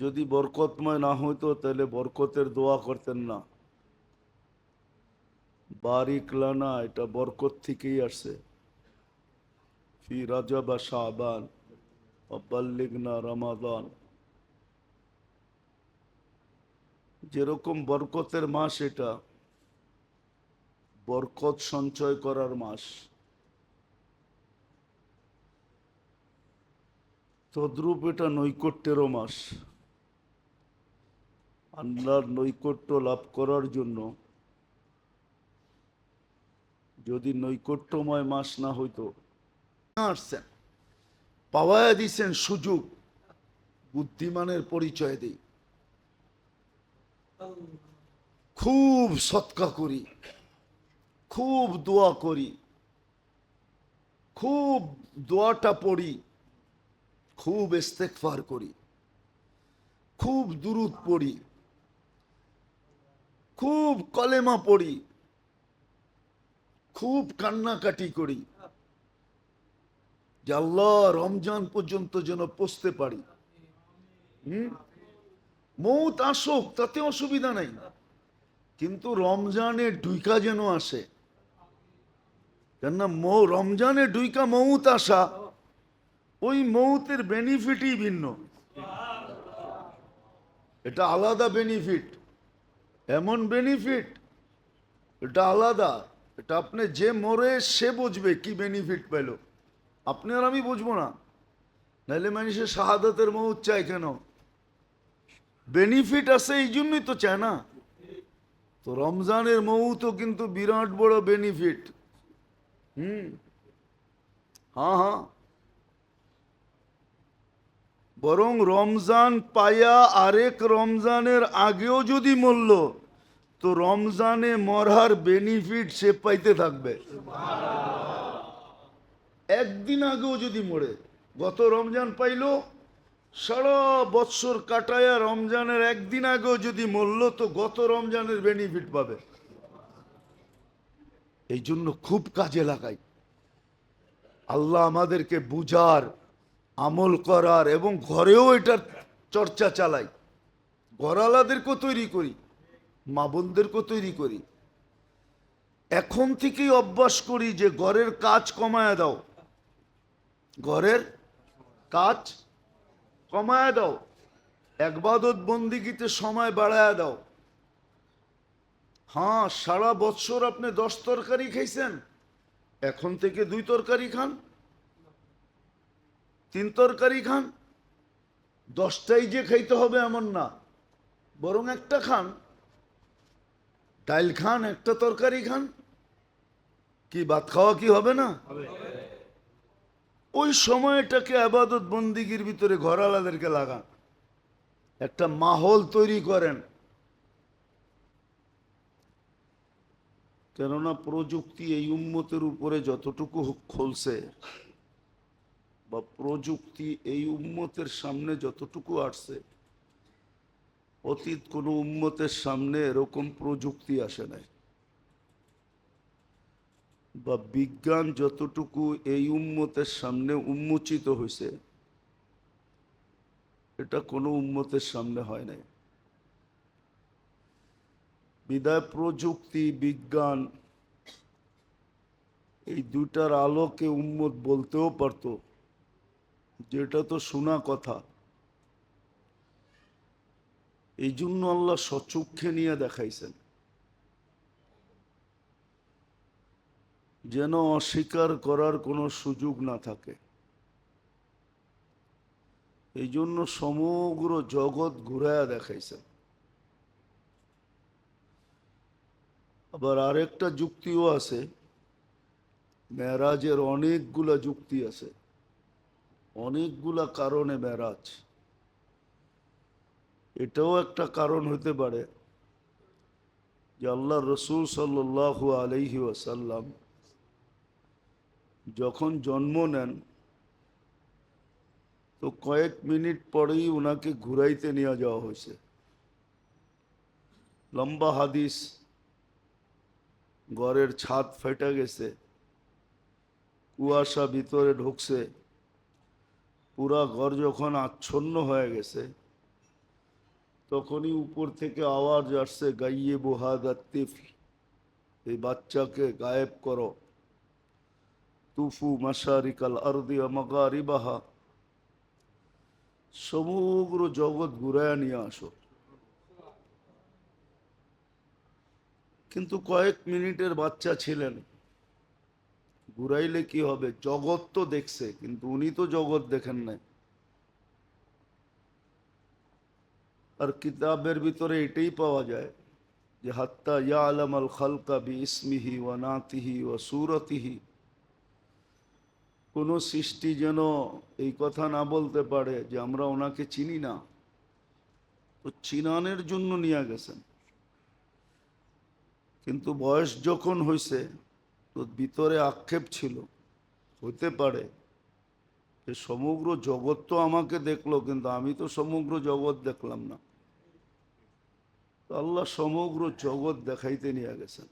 যদি বরকতময় না হইতো তাহলে বরকতের দোয়া করতেন না। বারিক লানা এটা বরকত থেকেই আসছে। ফি রাজব শাবান বাল্লিগনা রমাদান, যেরকম বরকতের মাস, এটা বরকত সঞ্চয় করার মাস। তদ্রূপ এটা নৈকট্যেরও মাস। আল্লাহর নৈকট্য লাভ করার জন্য যদি নৈকট্যময় মাস না হইতো, আসছেন পাওয়ায় দিছেন সুযোগ, বুদ্ধিমানের পরিচয় দিই। খুব সৎকা করি, খুব দোয়া করি, খুব দোয়াটা পড়ি, খুব ইস্তেগফার করি, খুব দুরূদ পড়ি, খুব কলেমা পড়ি, খুব কান্নাকাটি করি, যে আল্লাহ রমজান পর্যন্ত যেন পৌঁছতে পারি। মৌত আসুক তাতে অসুবিধা নাই, কিন্তু রমজানের ডুইকা যেন আসে। কেননা রমজানে ডুইকা মৌত আসা, ওই মৌতের বেনিফিটই ভিন্ন। এটা আলাদা বেনিফিট, এমন বেনিফিট, এটা আলাদা। এটা আপনি যে মরে সে বুঝবে কি বেনিফিট পেল, আপনি আর আমি বুঝবো না। নাইলে মানুষের শাহাদাতের মৌত চায় কেন? বেনিফিট আছে এই জন্যই তো চায় না। তো রমজানের মৌতও কিন্তু বিরাট বড় বেনিফিট। হ্যাঁ হ্যাঁ, বরং রমজান পাইয়া আরেক রমজানের আগেও যদি মরল, তো রমজানে মরার বেনিফিট সে পাইতে থাকবে। একদিন আগেও যদি মরে, গত রমজান পাইল, সারা বৎসর কাটায়া রমজানের একদিন আগেও যদি মরল, তো গত রমজানের বেনিফিট পাবে। এই জন্য খুব কাজে লাগাই। আল্লাহ আমাদেরকে বুঝার, আমল করার এবং ঘরেও এটার চর্চা চালাই। ঘরালাদেরকেও তৈরি করি, মা বোনদেরকেও তৈরি করি। এখন থেকেই অভ্যাস করি যে ঘরের কাজ কমায়া দাও, ঘরের কাজ কমায়া দাও, ইবাদত বন্দিগিতে সময় বাড়ায়া দাও। হ্যাঁ, সারা বৎসর আপনি 10 তরকারি খাইছেন, এখন থেকে 2 তরকারি খান, 3 তরকারি খান। 10টাই যে খাইতে হবে এমন না, বরং একটা খান, ডাল খান, একটা তরকারি খান। কি ভাত খাওয়া কি হবে না? ওই সময়টাকে ইবাদত বন্দিগির ভিতরে ঘরালাদেরকে লাগান, একটা মাহল তৈরি করেন। কেননা প্রযুক্তি এই উম্মতের উপরে যতটুকু খুলছে, বা প্রযুক্তি এই উম্মতের সামনে যতটুকু আসছে, অতীত কোনো উম্মতের সামনে এরকম প্রযুক্তি আসে নাই। বা বিজ্ঞান যতটুকু এই উম্মতের সামনে উন্মোচিত হয়েছে, এটা কোনো উম্মতের সামনে হয় নাই। বিদায় প্রযুক্তি বিজ্ঞান এই দুইটার আলোকে উম্মত বলতেও পারত যেটা তো শোনা কথা। এই জন্য আল্লাহ সচক্ষে নিয়ে দেখাইছেন, যেন অস্বীকার করার কোনো সুযোগ না থাকে। এই জন্য সমগ্র জগৎ ঘুরায়া দেখাইছেন। আবার আরেকটা যুক্তিও আছে, মেরাজের অনেকগুলা যুক্তি আছে, অনেকগুলা কারণে মেরাজ। এটাও একটা কারণ হতে পারে যে আল্লাহ রসুল সাল্লাল্লাহু আলাইহি ওয়াসাল্লাম যখন জন্ম নেন, তো কয়েক মিনিট পরেই ওনাকে ঘুরাইতে নিয়ে যাওয়া হয়েছে। লম্বা হাদিস, ঘরের ছাদ ফেটে গেছে, কুয়াশা ভিতরে ঢুকছে, পুরা ঘর যখন আচ্ছন্ন হয়ে গেছে, তখনই উপর থেকে আওয়াজ আসছে, গাইয়ে বোহাদা তিফল, এই বাচ্চাকে গায়েব করো। তুফু মাশারিকাল আরদি ওয়া মাগারিবাহা, সমগ্র জগৎ ঘুরায়া নিয়ে আসো। কিন্তু কয়েক মিনিটের বাচ্চা ছিলেন, ঘুরাইলে কি হবে? জগৎ তো দেখছে, কিন্তু উনি তো জগৎ দেখেন নাই। আর কিতাবের ভিতরে এটাই পাওয়া যায় যে হাত্তা ইয়ালামাল খালকা বিইসমিহি ওয়া নাতিহি ওয়া সূরাতিহি, কোন সৃষ্টি যেন এই কথা না বলতে পারে যে আমরা ওনাকে চিনি না। তো চিনানের জন্য নিয়ে গেছেন, কিন্তু বয়স যখন হয়েছে তো ভিতরে আক্ষেপ ছিল, হতে পারে যে সমগ্র জগৎ তো আমাকে দেখলো, কিন্তু আমি তো সমগ্র জগৎ দেখলাম না। তো আল্লাহ সমগ্র জগৎ দেখাইতে নিয়ে গেছেন।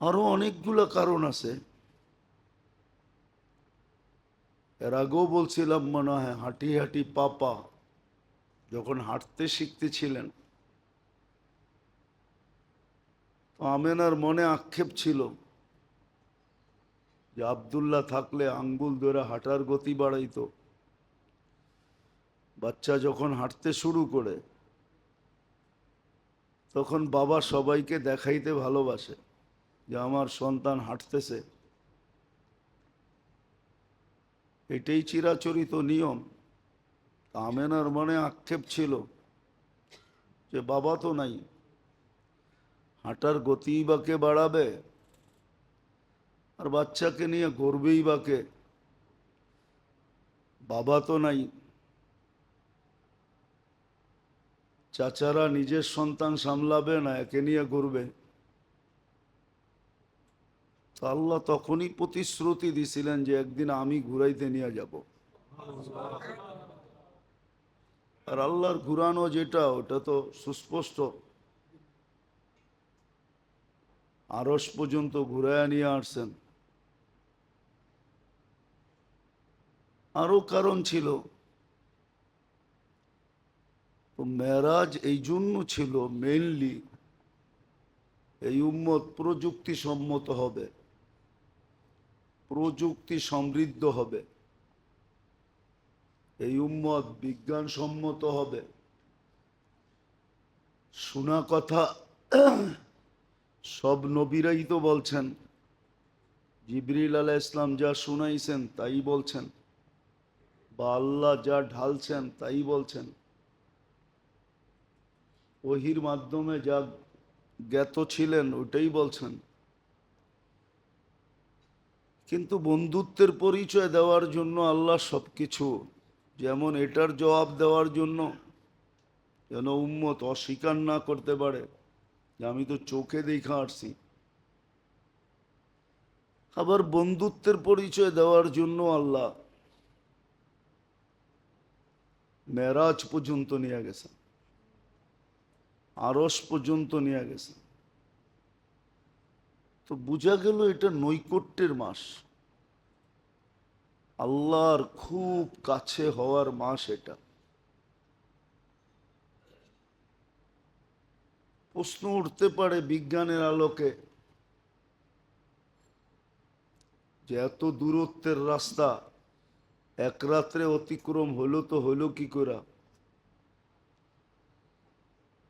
আরো অনেকগুলো কারণ আছে, এর আগেও বলছিলাম মনে হয়, হাঁটি হাঁটি পাপা যখন হাঁটতে শিখতেছিলেন, তো আমেনার মনে আক্ষেপ ছিল যে আব্দুল্লাহ থাকলে আঙ্গুল ধরে হাঁটার গতি বাড়াইতো। বাচ্চা যখন হাঁটতে শুরু করে তখন বাবা সবাইকে দেখাইতে ভালোবাসে যে আমার সন্তান হাঁটতেছে। এটাই চিরাচরিত নিয়ম। আমেনার মনে আক্ষেপ ছিল যে বাবা তো নাই, হাঁটার গতিই বা কে বাড়াবে, আর বাচ্চাকে নিয়ে গর্বেই বা কে, বাবা তো নাই। চাচারা নিজের সন্তান সামলাবে না, একে নিয়ে ঘুরবে। আল্লাহ তখনই প্রতিশ্রুতি দিছিলেন যে একদিন আমি ঘুরাইতে নিয়ে যাব। আর আল্লাহর ঘুরানো যেটা, ওটা তো সুস্পষ্ট, আরশ পর্যন্ত ঘুরাইয়া নিয়ে আসছেন। আরো কারণ ছিল। তো মেরাজ এই জন্য ছিল মেইনলি, এই উম্মত প্রযুক্তি সম্মত হবে, প্রযুক্তি সমৃদ্ধ হবে, এই উম্মত বিজ্ঞান সম্মত হবে। শোনা কথা সব নবীরাই তো বলছেন, জিবরিল আলাইহিস ইসলাম যা শুনাইছেন তাই বলছেন, বা আল্লাহ যা ঢালছেন তাই বলছেন, ওহির মাধ্যমে যা জ্ঞাত ছিলেন ওটাই বলছেন। কিন্তু বন্ধুত্বের পরিচয় দেওয়ার জন্য আল্লাহ সবকিছু, যেমন এটার জবাব দেওয়ার জন্য যেন উম্মত অস্বীকার না করতে পারে যে আমি তো চোখে দেখা আসছি, আবার বন্ধুত্বের পরিচয় দেওয়ার জন্য আল্লাহ মেরাজ পর্যন্ত নিয়ে গেছেন, আরশ পর্যন্ত নিয়ে গেছেন। তো বোঝা গেল এটা নৈকট্যের মাস, আল্লাহর খুব কাছে হওয়ার মাস এটা। প্রশ্ন উঠতে পারে বিজ্ঞানের আলোকে যে এত দূরত্বের রাস্তা এক রাত্রে অতিক্রম হলো, তো হলো কি করে?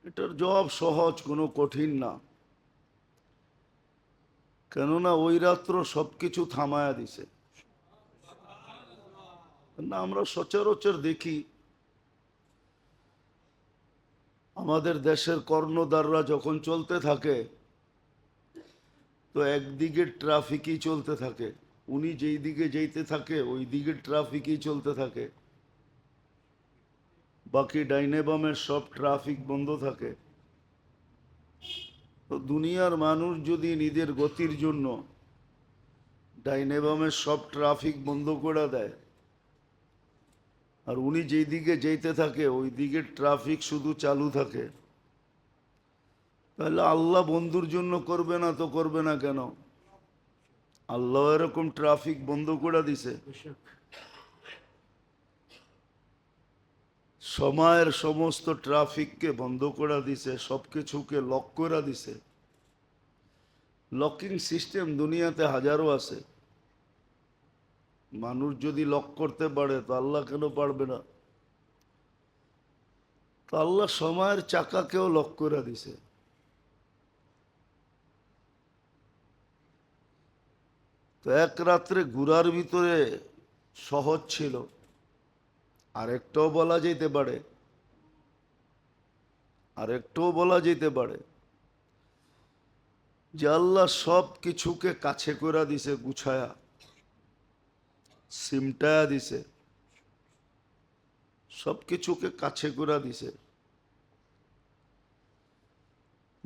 এটার জবাব সহজ, কোনো কঠিন না। কেননা ওই রাত্র সবকিছু থামায়া দিছে না। আমরা সচরাচর দেখি আমাদের দেশের কর্ণধাররা যখন চলতে থাকে তো একদিকে ট্রাফিকই চলতে থাকে, উনি যেই দিকে যেতে থাকে ওই দিকে ট্রাফিকই চলতে থাকে, বাকি ডাইনে বামের সব ট্রাফিক বন্ধ থাকে। তো দুনিয়ার মানুষ যদি নিজের গতির জন্য ডাইনে বামের সব ট্রাফিক বন্ধ করে দেয়, আর উনি যেই দিকে যেতে থাকে ওই দিকে ট্রাফিক শুধু চালু থাকে, তাহলে আল্লাহ বন্ধুর জন্য করবে না তো করবে না কেন? আল্লাহ এরকম ট্রাফিক বন্ধ করে দিছে। সময়ের সমস্ত ট্রাফিককে বন্ধ করে দিছে, সব কিছুকে লক করে দিছে। লকিং সিস্টেম দুনিয়াতে হাজারো আছে। মানুষ যদি লক করতে পারে তো আল্লাহ কেন পারবে না? তো আল্লাহ সময়ের চাকাকেও লক করে দিছে। তো এক রাত্রে ঘুরার ভিতরে সহজ ছিল, আরেকটাও বলা যেতে পারে, আরেকটাও বলা যেতে পারে যে আল্লাহ সব কিছুকে কাছে করে দিছে, গুছায়া সিমটায়া দিছে, সব কিছুকে কাছে করে দিছে।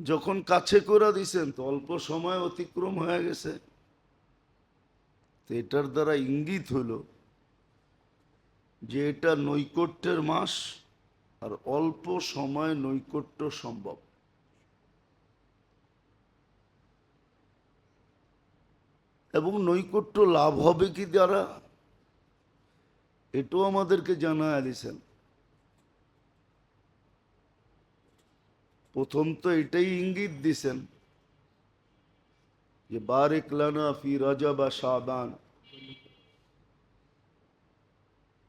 যখন কাছে করে দিছেন তো অল্প সময় অতিক্রম হয়ে গেছে। তো এটার দ্বারা ইঙ্গিত হলো যে এটা নৈকট্যের মাস, আর অল্প সময় নৈকট্য সম্ভব। এবং নৈকট্য লাভ হবে কি দ্বারা, এটাও আমাদেরকে জানায় দিছেন। প্রথম তো এটাই ইঙ্গিত দিছেন যে বারিক লানা ফি রজব শাবান।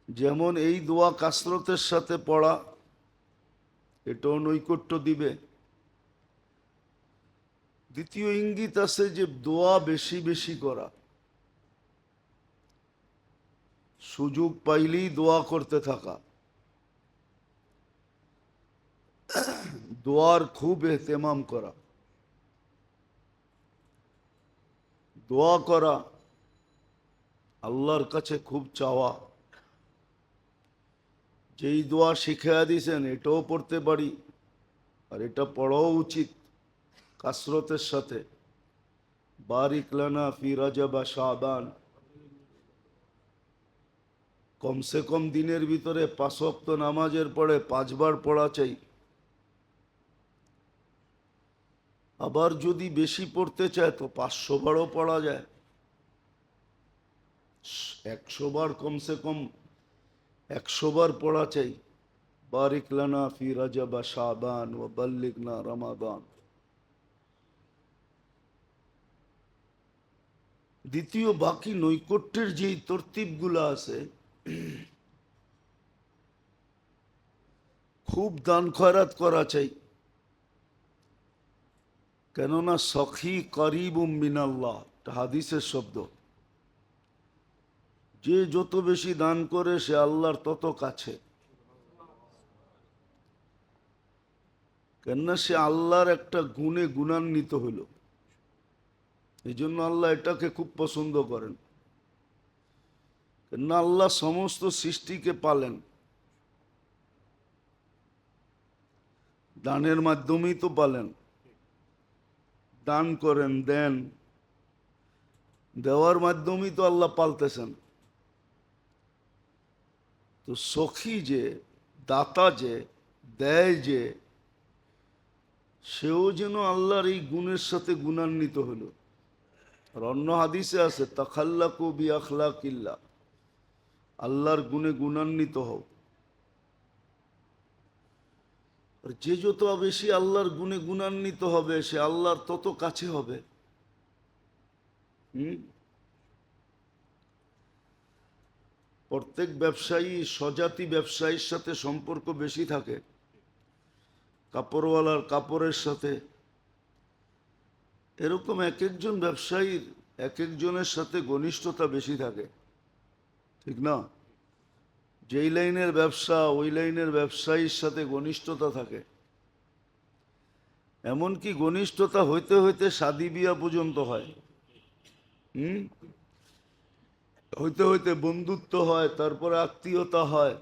যেমন এই দোয়া কাসরতের সাথে পড়া, এটাও নৈকট্য দিবে। দ্বিতীয় ইঙ্গিত আছে যে দোয়া বেশি বেশি করা, সুযোগ পাইলেই দোয়া করতে থাকা, দোয়ার খুব এহতেমাম করা, দোয়া করা, আল্লাহর কাছে খুব চাওয়া। যেই দোয়া শিখিয়ে দিয়েছেন এটাও পড়তে পারি, আর এটা পড়াও উচিত কাসরতের সাথে। বারিক লানা ফি রজব শাবান, কমসে কম দিনের ভিতরে 5 ওয়াক্ত নামাজের পরে 5 বার পড়া চাই। আবার যদি বেশি পড়তে চায় তো 500 বারও পড়া যায়। 100 বার, কমসে কম 100 বার পড়া চাই। বারিক লানা ফি রজব শাবান ওয়া বাল্লিগনা রমাদান। দ্বিতীয়, বাকি নৈকট্যের যেই তরতিবগুলো আছে, খুব দান খয়রাত করা চাই। কেননা সখী করিবুম মিনাল্লাহ, এটা হাদিসের শব্দ। যে যত বেশি দান করে সে আল্লাহর তত কাছে। কেননা সে আল্লাহর একটা গুণে গুণান্বিত হইল। এই জন্য আল্লাহ এটাকে খুব পছন্দ করেন। কেননা আল্লাহ সমস্ত সৃষ্টিকে পালেন, দানের মাধ্যমেই তো পালেন। দান করেন, দেন, দেওয়ার মাধ্যমেই তো আল্লাহ পালতেছেন। তো সখী যে, দাতা যে, দেয় যে, সেও যেন আল্লাহর এই গুণের সাথে গুণান্বিত হলো। আর অন্য হাদিসে আছে তাখাল্লাকু বি আখলাকিল্লাহ, আল্লাহর গুণে গুণান্বিত হও। আর যে যত বেশি আল্লাহর গুণে গুণান্বিত হবে সে আল্লাহর তত কাছে হবে। প্রত্যেক ব্যবসায়ী স্বজাতি ব্যবসায়ীর সাথে সম্পর্ক বেশি থাকে, কাপড়ওয়ালার কাপড়ের সাথে। এরকম এক একজন ব্যবসায়ীর এক একজনের সাথে ঘনিষ্ঠতা বেশি থাকে, ঠিক না? যেই লাইনের ব্যবসা ওই লাইনের ব্যবসায়ীর সাথে ঘনিষ্ঠতা থাকে। এমনকি ঘনিষ্ঠতা হইতে হইতে শাদী বিয়া পর্যন্ত হয়। হইতে হইতে বন্ধুত্ব হয়, তারপরে আত্মীয়তা হয়।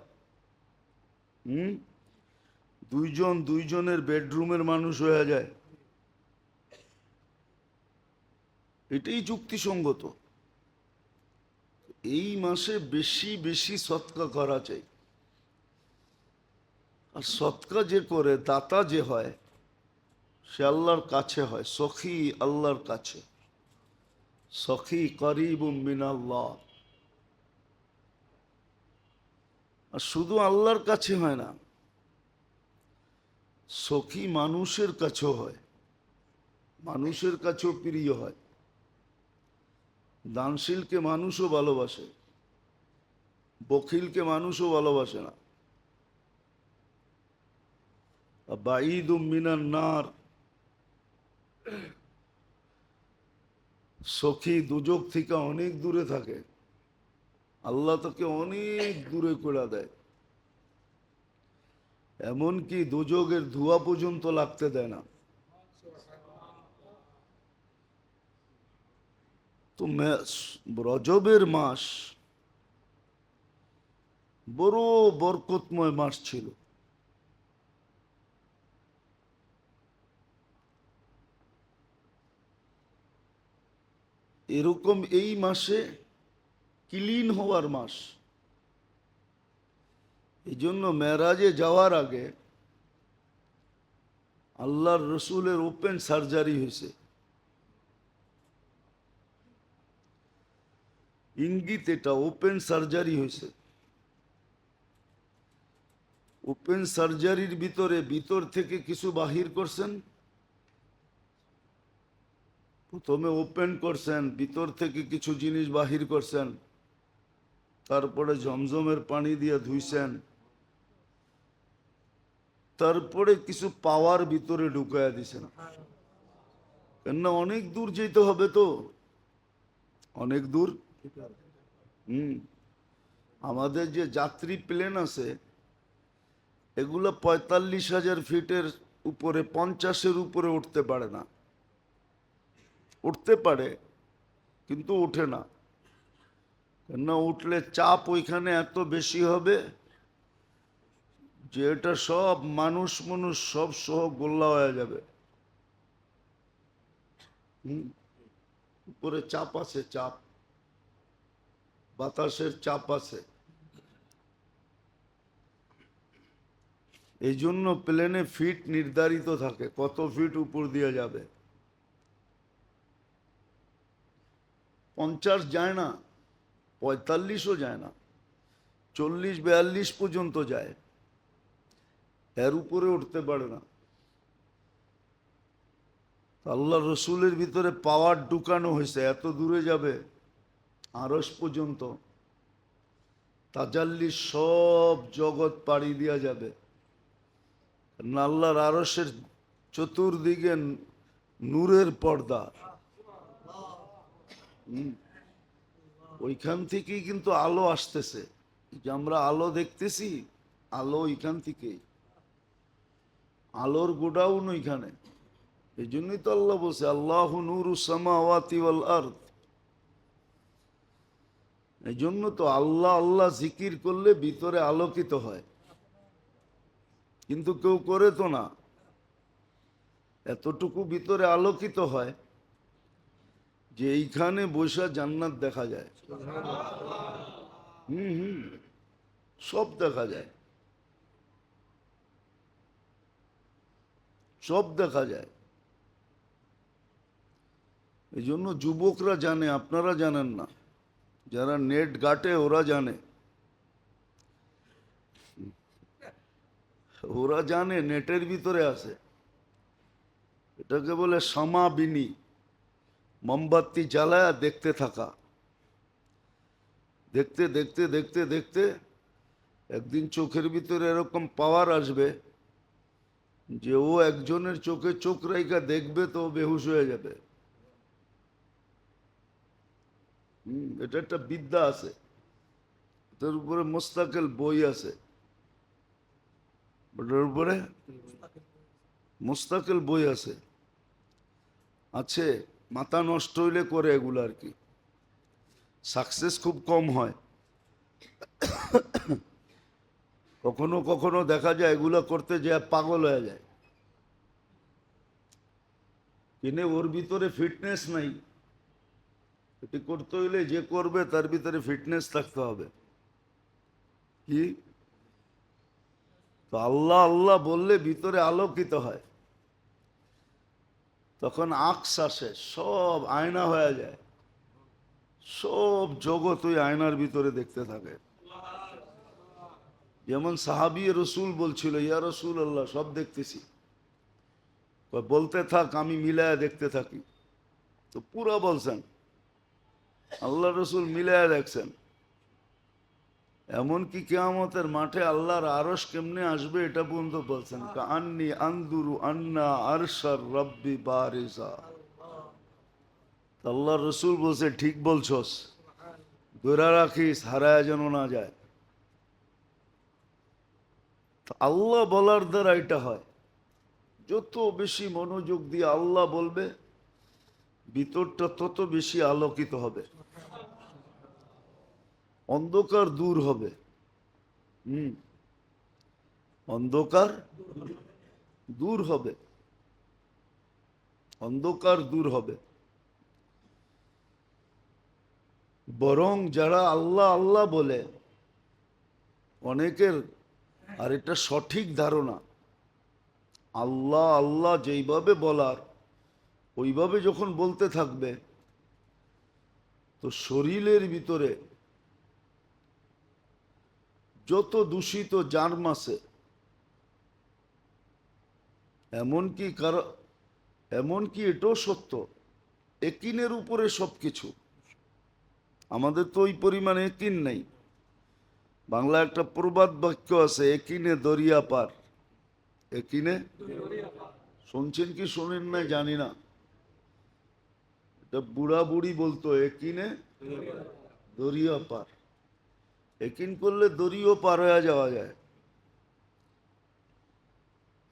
দুইজন দুইজনের বেডরুমের মানুষ হয়ে যায়। এটাই যুক্তিসঙ্গত। এই মাসে বেশি বেশি সৎকা করা চাই। আর সৎকা যে করে, দাতা যে হয়, সে আল্লাহর কাছে হয়, সখী আল্লাহর কাছে। সখী করিবুম মিনাল্লাহ। আর শুধু আল্লাহর কাছে হয় না, সখী মানুষের কাছেও হয়, মানুষের কাছেও প্রিয় হয়। দানশীলকে মানুষও ভালোবাসে, বখিলকে মানুষও ভালোবাসে না। বাঈদুম মিনান নার, সখী দুজক থেকে অনেক দূরে থাকে, আল্লাহ তাকে অনেক দূরে করে দেয়, এমনকি দুজকের ধোঁয়া পর্যন্ত লাগতে দেয় না। তো রজবের মাস বড় বরকতময় মাস ছিল। এরকম এই মাসে ক্লিন হওয়ার মাস। এই জন্য মেরাজে যাওয়ার আগে আল্লাহর রসুলের ওপেন সার্জারি হয়েছে। ইঙ্গিত এটা, ওপেন সার্জারি হয়েছে। ওপেন সার্জারির ভিতর থেকে কিছু বাহির করছেন। প্রথমে ওপেন করছেন, ভিতর থেকে কিছু জিনিস বাহির করছেন, তারপরে জমজমের পানি দিয়ে ধুইছেন, তারপরে কিছু পাওয়ার ভিতরে ঢুকাইয়া দিছেন। কেননা অনেক দূর যেতে হবে, তো অনেক দূর। আমাদের যে যাত্রী প্লেন আছে এগুলো 45,000 ফিটের উপরে, 50-এর উপরে উঠতে পারে না। উঠতে পারে কিন্তু ওঠে না, কেননা উঠলে চাপ ওইখানে এত বেশি হবে যে এটা সব মানুষ সব সহ গোল্লা হয়ে যাবে। উপরে চাপ আছে, চাপ, বাতাসের চাপ আছে। এই জন্য প্লেনে ফিট নির্ধারিত থাকে, কত ফিট উপর দিয়ে যাবে। 50 যায় না, 45ও যায় না, 40-42 পর্যন্ত যায়, এর উপরে উঠতে পারে না। আল্লাহ রসুলের ভিতরে পাওয়ার ঢুকানো হয়েছে, এত দূরে যাবে, আরশ পর্যন্ত তাজাল্লি, সব জগৎ পাড়ি দিয়া যাবে। আল্লাহর আরশের চতুর্দিকে নূরের পর্দা, ওইখান থেকেই কিন্তু আলো আসতেছে। যে আমরা আলো দেখতেছি, আলো ওইখান থেকেই, আলোর গোডাউন ওইখানে। এই জন্যই তো আল্লাহ বলছে আল্লাহু নূরুস সামাওয়াতি ওয়াল আরদ। এই জন্য তো আল্লাহ আল্লাহ জিকির করলে ভিতরে আলোকিত হয়, কিন্তু কেউ করে তো না। এতটুকু ভিতরে আলোকিত হয় যে এইখানে বসে জান্নাত দেখা যায়। সব দেখা যায়, সব দেখা যায়। এই জন্য যুবকরা জানে, আপনারা জানেন না, যারা নেট ঘাটে ওরা জানে, ওরা জানে নেটের ভিতরে আছে। এটাকে বলে সমাবিনী, মোমবাতি জ্বালায়া দেখতে থাকা। দেখতে দেখতে দেখতে দেখতে একদিন চোখের ভিতরে এরকম পাওয়ার আসবে যে ও একজনের চোখে চোখ রাইখা দেখবে তো বেহুশ হয়ে যাবে। এটা একটা বিদ্যা আছে, এটার উপরে মোস্তাকেল বই আছে, এটার উপরে মোস্তাকেল বই আছে। মাথা নষ্ট হইলে করে এগুলো আর কি, সাকসেস খুব কম হয়। কখনো কখনো দেখা যায় এগুলো করতে যে পাগল হয়ে যায়, কিনে ওর ভিতরে ফিটনেস নাই। এটি করতে হইলে যে করবে তার ভিতরে ফিটনেস থাকতে হবে। কি তো আল্লাহ আল্লাহ বললে ভিতরে আলোকিত হয়, তখন আঁকস আসে, সব আয়না হয়ে যায়, সব জগৎ ওই আয়নার ভিতরে দেখতে থাকে। যেমন সাহাবী রসুল বলছিল, ইয়া রসুল আল্লাহ, সব দেখতেছি, কয় বলতে থাক, আমি মিলায়া দেখতে থাকি। তো পুরা বলছেন, আল্লাহ রসুল মিলায়া দেখছেন। এমনকি কিয়ামতের মাঠে আল্লাহর আরশ কেমনে আসবে এটা পর্যন্ত বলছেন, কাআন্নী আনজুরু আন্না আরশার রব্বি বারিজা। আল্লাহ রসুল বলছে ঠিক বলছস, ধরে রাখিস, হারায় যেন না যায়। আল্লাহ বলার দ্বারা এটা হয়। যত বেশি মনোযোগ দিয়ে আল্লাহ বলবে, ভিতরটা তত বেশি আলোকিত হবে, অন্ধকার দূর হবে। অন্ধকার দূর হবে, অন্ধকার দূর হবে। বরং যারা আল্লাহ আল্লাহ বলে, অনেকের আর এটা সঠিক ধারণা, আল্লাহ আল্লাহ যেইভাবে বলার ওইভাবে যখন বলতে থাকবে, তো শরীরের ভিতরে যত দূষিত জার্ম আছে, এমনকি এটাও সত্য, একিনের উপরে সবকিছু। আমাদের তো ওই পরিমাণে একিন নাই। বাংলা একটা প্রবাদ বাক্য আছে, একিনে দরিয়া পার। একিনে, শুনছেন কি শোনেন না জানি না, এটা বুড়া বুড়ি বলতো, একিনে দরিয়া পার। একিন করলে দরিও পার হয়ে যাওয়া যায়।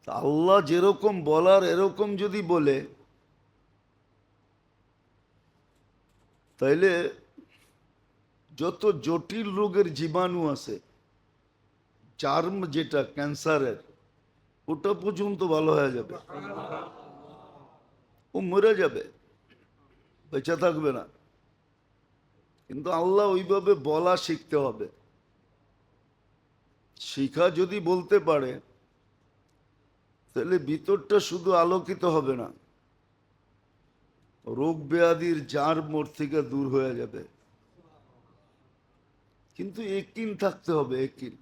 আল্লাহ যেরকম বলার এরকম যদি বলে, তাইলে যত জটিল রোগের জীবাণু আছে, জার্ম যেটা ক্যান্সারের, ওটা পর্যন্ত ভালো হয়ে যাবে, ও মরে যাবে, বেঁচে থাকবে না। কিন্তু আল্লাহ ওইভাবে বলা শিখতে হবে। শিখা যদি বলতে পারে, তাহলে ভিতরটা শুধু আলোকিত হবে না, রোগ ব্যাধির জার্ম ওর থেকে দূর হয়ে যাবে। কিন্তু একিন থাকতে হবে, একিন।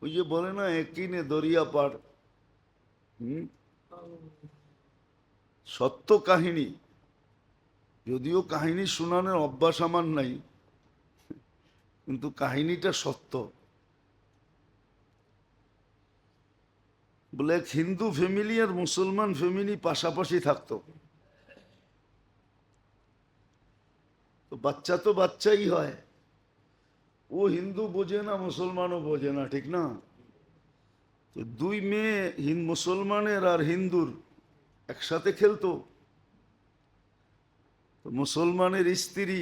ওই যে বলে না, একিনে দরিয়া পার। সত্য কাহিনী, যদিও কাহিনী শোনানোর অভ্যাস আমার নাই, কিন্তু কাহিনীটা সত্য। বলে এক হিন্দু ফ্যামিলি আর মুসলমান ফ্যামিলি পাশাপাশি থাকতো। তো বাচ্চা তো বাচ্চাই হয়, ও হিন্দু বোঝে না, মুসলমানও বোঝে না, ঠিক না? তো দুই মেয়ে মুসলমানের আর হিন্দুর একসাথে খেলতো। তো মুসলমানের স্ত্রী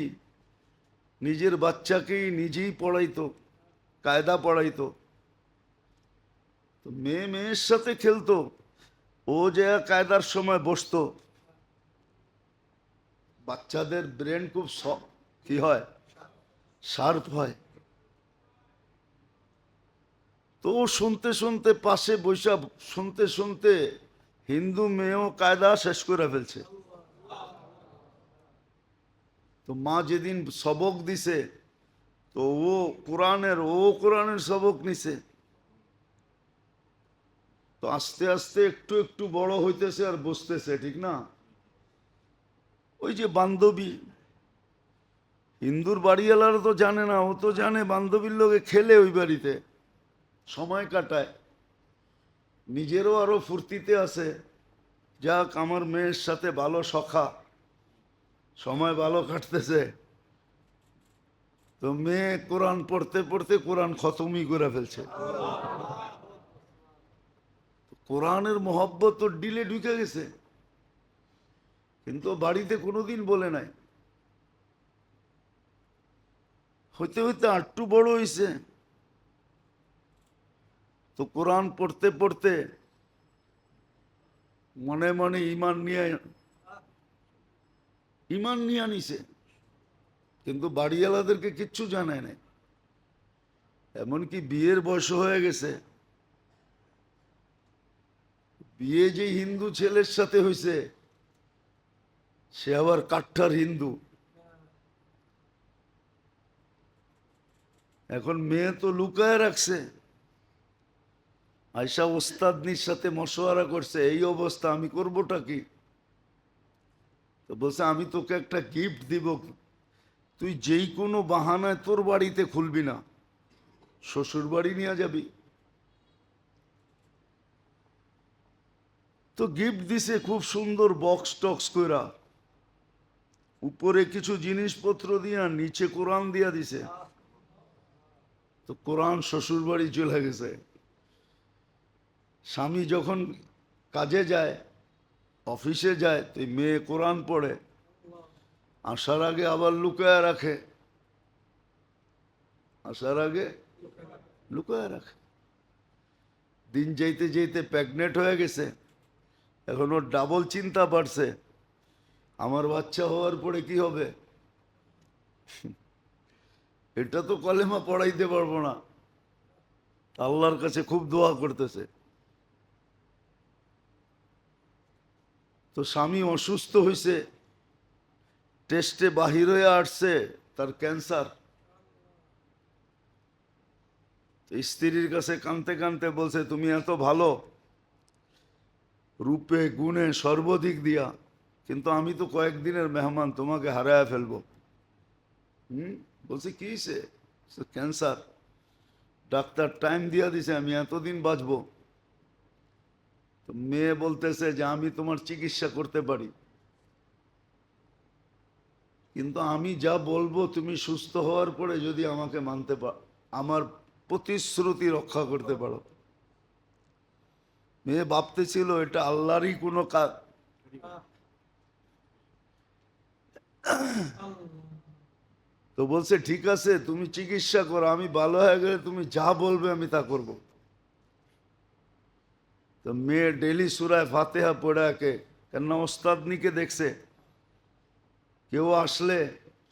নিজের বাচ্চাকেই নিজেই পড়াইতো, কায়দা পড়াইতো। তো মেয়ে মেয়ের সাথে খেলতো, ও যে কায়দার সময় বসতো। বাচ্চাদের ব্রেন খুব কি হয়, শার্প হয়। তো শুনতে শুনতে পাশে বৈশা শুনতে শুনতে হিন্দু মেয়েও কায়দা শেষ করে ফেলছে। তো মা যেদিন সবক দিছে, তো ও কোরআনের সবক নিছে। তো আস্তে আস্তে একটু একটু বড় হইতেছে আর বুঝতেছে, ঠিক না? ওই যে বান্ধবী, হিন্দুর বাড়িওয়ালারা তো জানে না, ও তো জানে বান্ধবীর লোকে খেলে ওই বাড়িতে সময় কাটায়, নিজেরও আরো ফুর্তিতে আছে, যাক আমার মেয়ের সাথে ভালো সখা, সময় ভালো কাটতেছে। তো মেয়ে কোরআন পড়তে পড়তে কোরআন খতমই করে ফেলছে। কোরআনের মহব্বত তো ডিলে ঢুকে গেছে, কিন্তু বাড়িতে কোনোদিন বলে নাই। হইতে হইতে আটটু বড় হইছে, তো কোরআন পড়তে পড়তে মনে মনে ইমান নিয়ে নিছে, কিন্তু বাড়িওয়ালাদেরকে কিচ্ছু জানায় নাই। এমনকি বিয়ের বয়স হয়ে গেছে, বিয়ে যে হিন্দু ছেলের সাথে হয়েছে, সে আবার কাঠ্টার হিন্দু। এখন মেয়ে তো লুকায় রাখছে, আয়সা ওস্তাদনির সাথে মশওয়ারা করছে, এই অবস্থা, আমি করবোটা কি? তো বলছে আমি তোকে একটা গিফট দিব, তুই যেই কোনো বাহানায় তোর বাড়িতে খুলবি না, শ্বশুর বাড়ি নিয়ে যাবি। তো গিফট দিছে খুব সুন্দর বক্স টক্স কইরা, উপরে কিছু জিনিসপত্র দিয়া নিচে কোরআন দিয়া দিছে। তো কোরআন শ্বশুর বাড়ি চলে গেছে। স্বামী যখন কাজে যায়, অফিসে যায়, তো মেয়ে কোরআন পড়ে, আসার আগে আবার লুকায় রাখে, আসার আগে লুকায় রাখে। দিন যাইতে যাইতে প্রেগনেন্ট হয়ে গেছে, এখন ওর ডাবল চিন্তা বাড়ছে, আমার বাচ্চা হওয়ার পরে কি হবে। এটা তো কলেমা পড়াইতে পারবো না, আল্লাহর কাছে খুব দোয়া করতেছে। তো স্বামী অসুস্থ হয়েছে, টেস্টে বাহির হয়ে আসছে তার ক্যান্সার। স্ত্রীর কাছে কাঁদতে কাঁদতে বলছে, তুমি এত ভালো, রূপে গুণে সর্বাধিক দিয়া, কিন্তু আমি তো কয়েকদিনের মেহমান, তোমাকে হারায় ফেলবো। বলছে কি হয়েছে? ক্যান্সার, ডাক্তার টাইম দিয়া দিছে, আমি এতদিন বাঁচবো। তো মেয়ে বলতেছে যে আমি তোমার চিকিৎসা করতে পারি, কিন্তু আমি যা বলবো তুমি সুস্থ হওয়ার পরে যদি আমাকে মানতে পারো, আমার প্রতিশ্রুতি রক্ষা করতে পারো। মেয়ে ভাবতেছিল এটা আল্লাহরই কোনো কাজ। তো বলছে ঠিক আছে, তুমি চিকিৎসা করো, আমি ভালো হয়ে গেলে তুমি যা বলবে আমি তা করব। তো মেয়ে ডেলি সূরায়ে ফাতিহা পড়াকে, কেননা ওস্তাদনিকে দেখছে, কেউ আসলে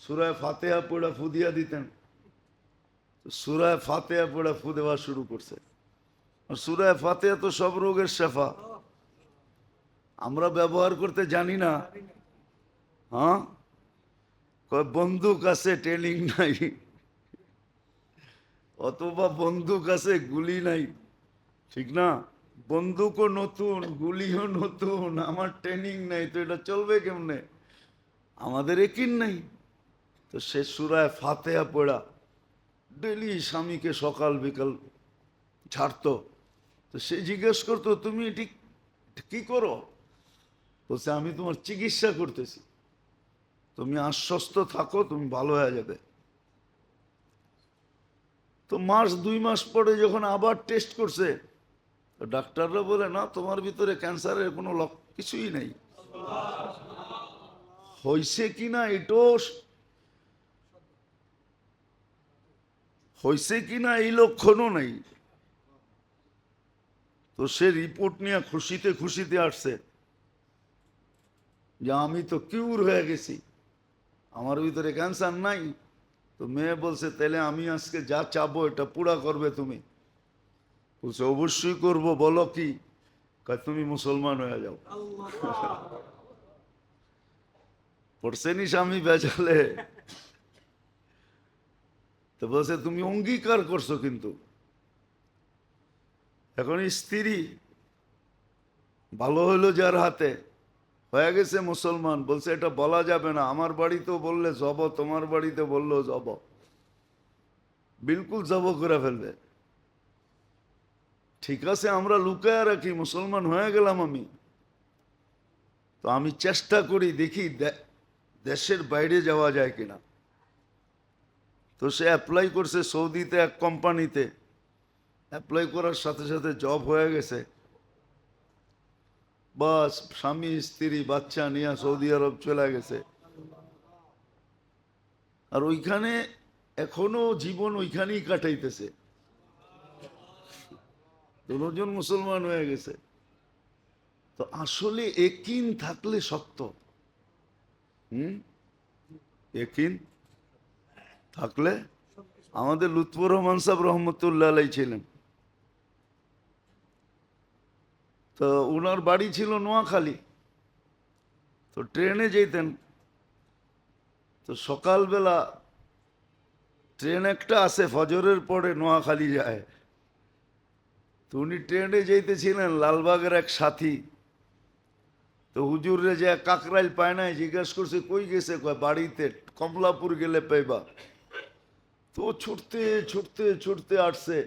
সূরায়ে ফাতিহা পড়া ফু দিয়া দিতেন। তো সূরায়ে ফাতিহা পড়া ফু দেওয়া শুরু করছে। আর সূরায়ে ফাতিহা তো সব রোগের শেফা, আমরা ব্যবহার করতে জানি না। হ্যাঁ, বন্দুক আছে ট্রেনিং নাই, অথবা বন্দুক আছে গুলি নাই, ঠিক না? বন্দুকও নতুন, গুলিও নতুন, আমার ট্রেনিং নাই, তো এটা চলবে কেমনে? আমাদের একিন নাই। তো সে সূরায়ে ফাতিহা পড়া ডেলি স্বামীকে সকাল বিকাল ছাড়তো। তো সে জিজ্ঞেস করতো তুমি ঠিক কি করো? বলছে আমি তোমার চিকিৎসা করতেছি, তুমি আশ্বস্ত থাকো, তুমি ভালো হয়ে যাবে। তো মাস 2 মাস পরে যখন আবার টেস্ট করছে, তো ডাক্তাররা বলে না, তোমার ভিতরে ক্যান্সারের কোনো কিছুই নেই। হয়েছে কিনা এটাও, হয়েছে কিনা এই লক্ষণও নেই। তো সে রিপোর্ট নিয়ে খুশিতে খুশিতে আসছে যে আমি তো কিউর হয়ে গেছি, আমার ভিতরে ক্যান্সার নাই। তো মেয়ে বলছে তাহলে আমি আজকে যা চাবো এটা পুরা করবে তুমি? বলছে অবশ্যই করব, বলো কি? তুমি মুসলমান হয়ে যাও। পড়ছেনি স্বামী বেজালে। তো বলছে তুমি অঙ্গীকার করছো, কিন্তু এখন স্ত্রী ভালো হইলো যার হাতে, হয়ে গেছে মুসলমান। বলছে এটা বলা যাবে না, আমার বাড়িতেও বললে জব, তোমার বাড়িতে বললেও জব, বিলকুল জব করে ফেলবে। ঠিক আছে আমরা লুকায় রাখি, মুসলমান হয়ে গেলাম আমি। তো আমি চেষ্টা করি, দেখি দেশের বাইরে যাওয়া যায় কিনা। তো সে অ্যাপ্লাই করছে সৌদিতে এক কোম্পানিতে, অ্যাপ্লাই করার সাথে সাথে জব হয়ে গেছে। বাস স্বামী স্ত্রী বাচ্চা নিয়ে সৌদি আরব চলে গেছে। আর ওইখানে এখনো জীবন ওইখানেই কাটাইতেছে, দুজন মুসলমান হয়ে গেছে। তো আসলে একিন থাকলে সত্য, একিন থাকলে। আমাদের লুৎফর রহমান সাহেব রহমতুল্লাহ আলাই ছিলেন, তো ওনার বাড়ি ছিল নোয়াখালী। তো ট্রেনে যেতেন, তো সকালবেলা ট্রেন একটা আছে ফজরের পরে নোয়াখালী যায়। তো উনি ট্রেনে যাইতেছিলেন, লালবাগের এক সাথী। তো হুজুরে যে কাকরাইল পায় নাই, জিজ্ঞাসা করছে কই গেছে, কয় বাড়িতে, কমলাপুর গেলে পাইবা। তো ছুটতে ছুটতে ছুটতে আসছে,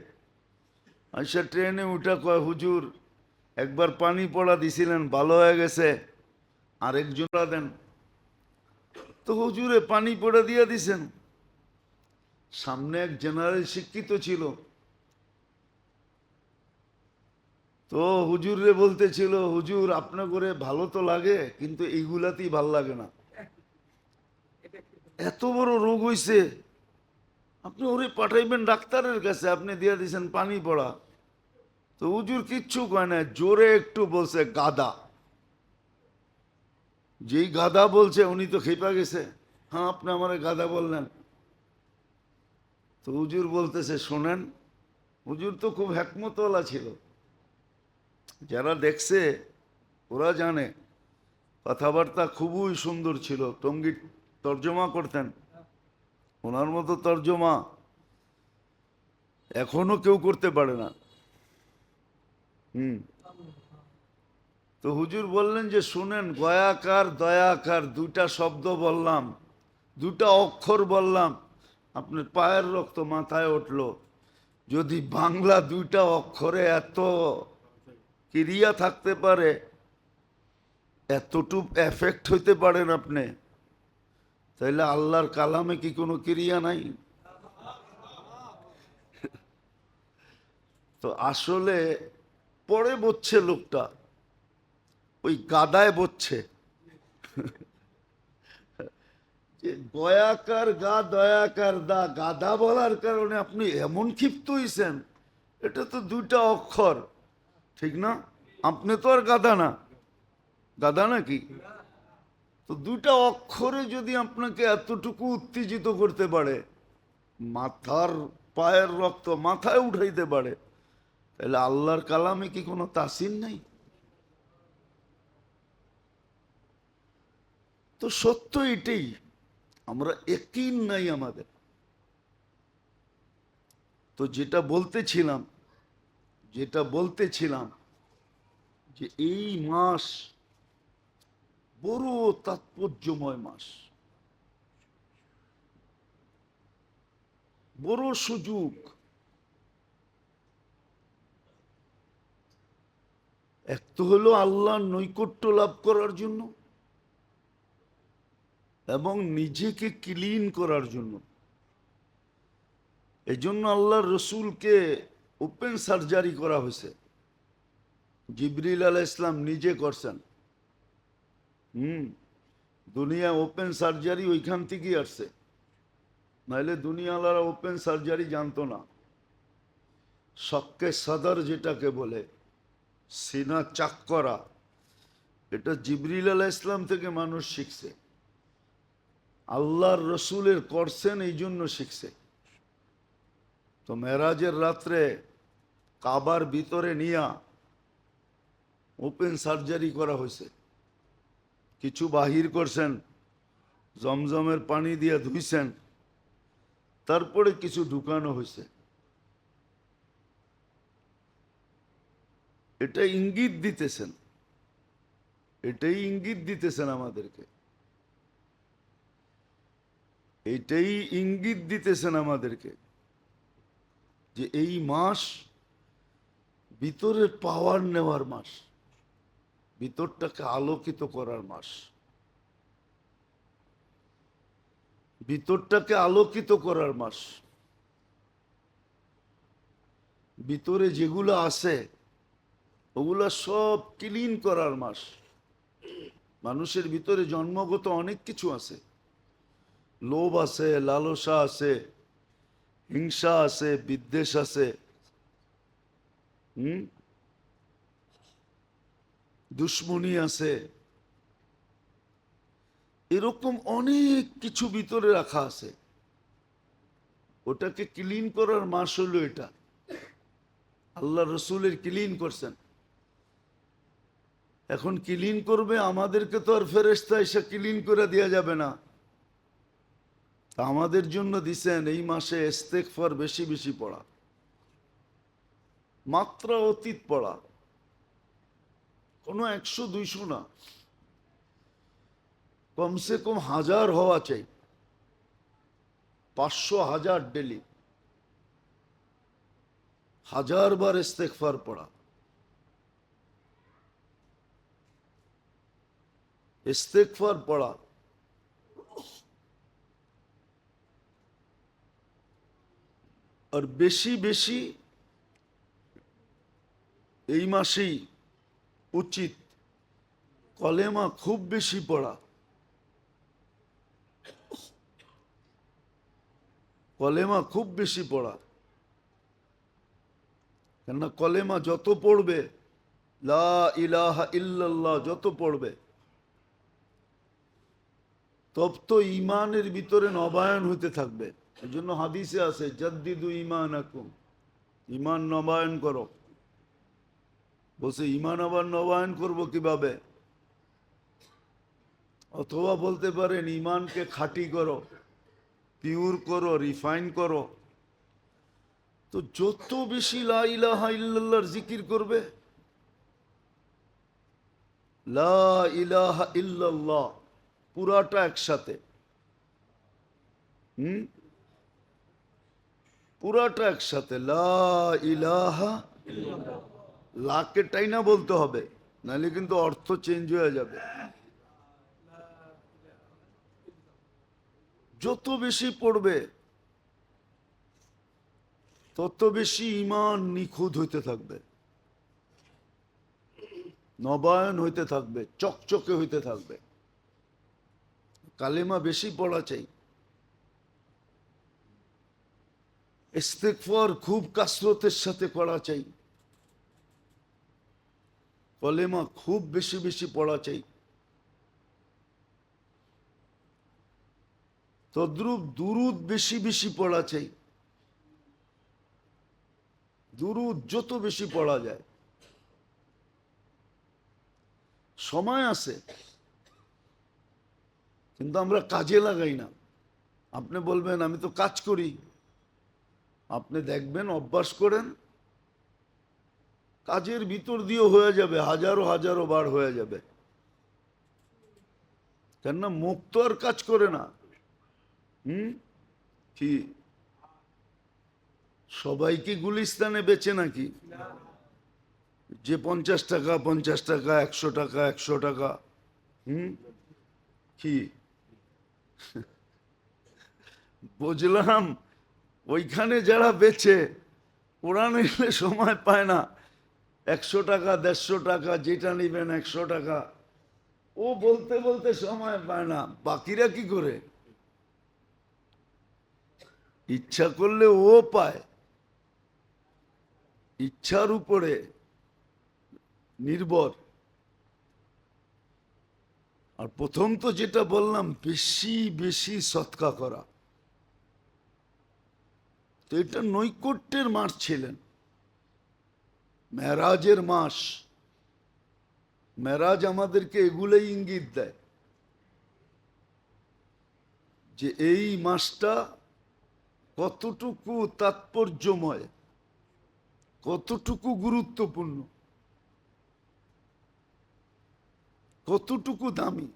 আচ্ছা ট্রেনে উঠা কয় হুজুর একবার পানি পড়া দিছিলেন, ভালো হয়ে গেছে, আরেকজনরা দেন। তো হুজুরে পানি পড়া দিয়া দিছেন। সামনে এক জেনারেল শিক্ষিত ছিল, তো হুজুরে বলতেছিল, হুজুর আপনার করে ভালো তো লাগে, কিন্তু এইগুলাতেই ভাল লাগে না। এত বড় রোগ হইছে, আপনি ওরে পাঠাইবেন ডাক্তারের কাছে, আপনি দিয়া দিছেন পানি পড়া। তো হুজুর কিচ্ছু কয় না, জোরে একটু বলছে গাদা। যেই গাদা বলছে উনি তো খেপা গেছে, হ্যাঁ আপনি আমার গাদা বললেন। তো হুজুর বলতেছে শোনেন, হুজুর তো খুব হ্যাকমতওয়ালা ছিল, যারা দেখছে ওরা জানে, কথাবার্তা খুবই সুন্দর ছিল, টঙ্গী তর্জমা করতেন, ওনার মতো তর্জমা এখনো কেউ করতে পারে না। হুম। তো হুজুর বললেন যে শুনেন, গয়াকার দয়াকার দুইটা শব্দ বললাম, দুটা অক্ষর বললাম, আপনার পায়ের রক্ত মাথায় উঠলো। যদি বাংলা দুইটা অক্ষরে এত ক্রিয়া থাকতে পারে, এতটুক এফেক্ট হইতে পারেন আপনি, তাইলে আল্লাহর কালামে কি কোনো ক্রিয়া নাই? তো আসলে পরে বলছে লোকটা, ওই গাদায় বলছে যে গয়াকার গা দয়াকার দা, গাদা বলার কারণে আপনি এমন ক্ষিপ্ত হইছেন, এটা তো দুইটা অক্ষর, ঠিক না? আপনি তো আর গাদা না, গাদা নাকি? তো দুইটা অক্ষরে যদি আপনাকে এতটুকু উত্তেজিত করতে পারে, মাথার পায়ের রক্ত মাথায় উঠাইতে পারে, তাহলে আল্লাহর কালামে কি কোনো তাসির নাই? তো সত্য এটাই, আমরা ইয়াকিন নাই আমাদের। তো যেটা বলতেছিলাম যে এই মাস বড় তাৎপর্যময় মাস, বড় সুযোগ। এক তো হলো আল্লাহর নৈকট্য লাভ করার জন্য এবং নিজেকে ক্লিন করার জন্য। এই জন্য আল্লাহর রসুলকে ওপেন সার্জারি করা হয়েছে, জিবরিল আলাইহিস সালাম নিজে করছেন। দুনিয়া ওপেন সার্জারি ওইখান থেকেই আসছে, নাহলে দুনিয়াওয়ালারা ওপেন সার্জারি জানতো না। শক্কে সদর যেটাকে বলে, সিনা চাক করা, এটা জিবরিল আলাইহিস সালাম থেকে মানুষ শিখছে, আল্লাহর রসুলের করছেন এই জন্য শিখছে। তো মেরাজের রাত্রে কাবার ভিতরে নিয়া ওপেন সার্জারি করা হয়েছে, কিছু বাহির করছেন, জমজমের পানি দিয়ে ধুইছেন, তারপরে কিছু ঢুকানো হয়েছে। এটা ইঙ্গিত দিতেছেন, এটাই ইঙ্গিত দিতেছেন আমাদেরকে, এটাই ইঙ্গিত দিতেছেন আমাদেরকে যে এই মাস ভিতরের পাওয়ার নেওয়ার মাস, ভিতরটাকে আলোকিত করার মাস, ভিতরটাকে আলোকিত করার মাস। ভিতরে যেগুলো আছে ওগুলা সব ক্লিন করার মাস। মানুষের ভিতরে জন্মগত অনেক কিছু আছে, লোভ আছে, লালসা আছে, হিংসা আছে, বিদ্বেষ আছে, দুশ্মনী আছে, এরকম অনেক কিছু ভিতরে রাখা আছে। ওটাকে ক্লিন করার মাস হলো এটা, আল্লাহ রসুলের ক্লিন করছেন। এখন ক্লিন করবে আমাদেরকে, তো আর ফেরেশতা এসে ক্লিন করে দেওয়া যাবে না। আমাদের জন্য দিছেন এই মাসে ইস্তেগফার বেশি বেশি পড়া, মাত্রা অতীত পড়া, কোনো 100-200 না, কমসে কম 1000 হওয়া চাই, 500-1000 ডেলি, 1000 বার ইস্তেগফার পড়া। ইস্তেগফার পড়া আর বেশি বেশি এই মাসেই উচিত কলেমা খুব বেশি পড়া। কলেমা খুব বেশি পড়া, কেননা কলেমা যত পড়বে, লা ইলাহা ইল্লাল্লাহ যত পড়বে, তব তো ইমানের ভিতরে নবায়ন হইতে থাকবে। এই জন্য হাদিসে আছে, জাদ্দিদু ঈমানাকুম, ইমান নবায়ন করো। বলছে ইমান আবার নবায়ন করব কিভাবে? অথবা বলতে পারেন ইমানকে খাঁটি করো, পিওর করো, রিফাইন করো। তো যত বেশি লা ইলাহা ইল্লাল্লাহর জিকির করবে, লা ইলাহা ইল্লাল্লাহ পুরাটা একসাথে, পুরাটা একসাথে, লা ইলাহা, লাকে টাইনা বলতে হবে, নাহলে কিন্তু অর্থ চেঞ্জ হয়ে যাবে। যত বেশি পড়বে তত বেশি ইমান নিখুঁত হইতে থাকবে, নবায়ন হইতে থাকবে, চকচকে হইতে থাকবে। কালেমা বেশি পড়া চাই, ইস্তেগফার খুব কাসরতের সাথে পড়া চাই, কলেমা খুব বেশি বেশি পড়া চাই। তদ্রূপ দুরুদ বেশি বেশি পড়া চাই, দুরুদ যত বেশি পড়া যায়। সময় আছে, কিন্তু আমরা কাজে লাগাই না। আপনি বলবেন আমি তো কাজ করি, আপনি দেখবেন অভ্যাস করেন, কাজের ভিতর দিয়েও হয়ে যাবে, হাজারো হাজারো বার হয়ে যাবে। কেননা মুখ তো আর কাজ করে না। কি সবাইকে গুলিস্তানে বেচে নাকি? যে 50 টাকা 50 টাকা, 100 টাকা 100 টাকা, কি বুঝলাম? ওইখানে যারা বেচে ওরা নিলে সময় পায় না, 100 টাকা 150 টাকা যেটা নিবেন 100 টাকা, ও বলতে বলতে সময় পায় না। বাকিরা কি করে? ইচ্ছা করলে ও পায়, ইচ্ছার উপরে নির্ভর। আর প্রথম তো যেটা বললাম, বেশি বেশি সৎকা করা। তো এটা নৈকট্যের মাস ছিলেন, মেরাজের মাস। মেরাজ আমাদেরকে এগুলোই ইঙ্গিত দেয় যে এই মাসটা কতটুকু তাৎপর্যময়, কতটুকু গুরুত্বপূর্ণ, কতটুকু দামি।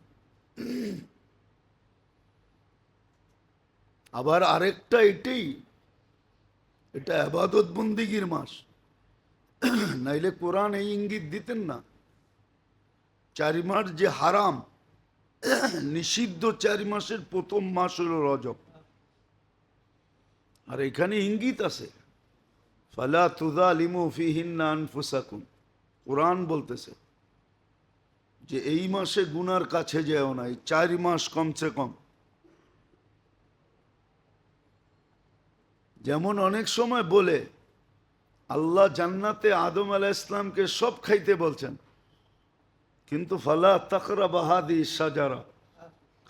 আবার আরেকটা এটাই, এটা ইবাদত বন্দিগির মাস, নাইলে কোরআন এই ইঙ্গিত দিতেন না। 4 মাস যে হারাম, নিষিদ্ধ 4 মাসের প্রথম মাস হলো রজব। আর এখানে ইঙ্গিত আছে, ফালা তুযালিমু ফীহিন্না আনফুসাকুম। কোরআন বলতেছে যে এই মাসে গুনার কাছে যেও না, এই 4 মাস কমসে কম। যেমন অনেক সময় বলে আল্লাহ জান্নাতে আদম আলাইহিস সালামকে সব খাইতে বলছেন, কিন্তু ফালা তাকরাবা হাদিহিস শাজারা,